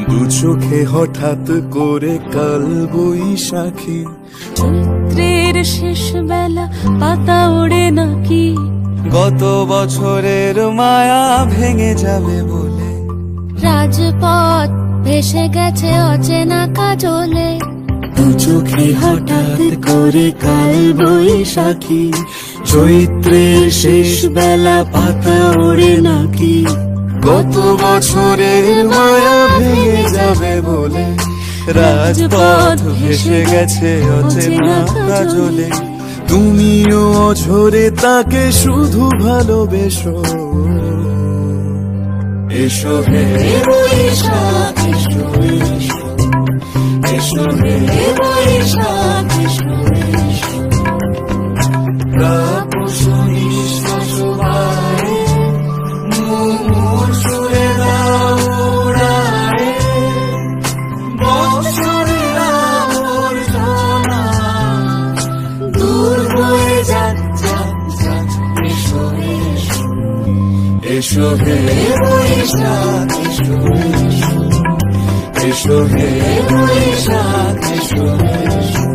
দু চোখে হঠাৎ করে কাল বৈশাখী, চৈত্রের শেষ বেলা পাতা ওড়ে নাকি, গত বছরের মায়া ভেঙে যাবে বলে, রাজপথ ভেসে গেছে অচেনা কাজলে। দু চোখে হঠাৎ করে কাল বৈশাখী, চৈত্রের শেষ বেলা পাতা ওড়ে নাকি, গত বছরের মায়া ভেঙে যাবে বলে, রাজপথ ভেসে গেছে অচেনা কাজলে। তুমিও অঝরে তাকে শুধু ভালোবেসো, এসো হে বৈশাখ এসো এসো, এসো হে বৈশাখ এসো এসো, রাপসো নিঃশ্বাস বায়ে, মুমুর সুরে দাও উড়ায়ে, বৎসরের আবর্জনা দূর হয়ে যাক যাক যাক, এসো এসো, এসো হে বৈশাখ এসো এসো, এসো হে বৈশাখ এসো এসো।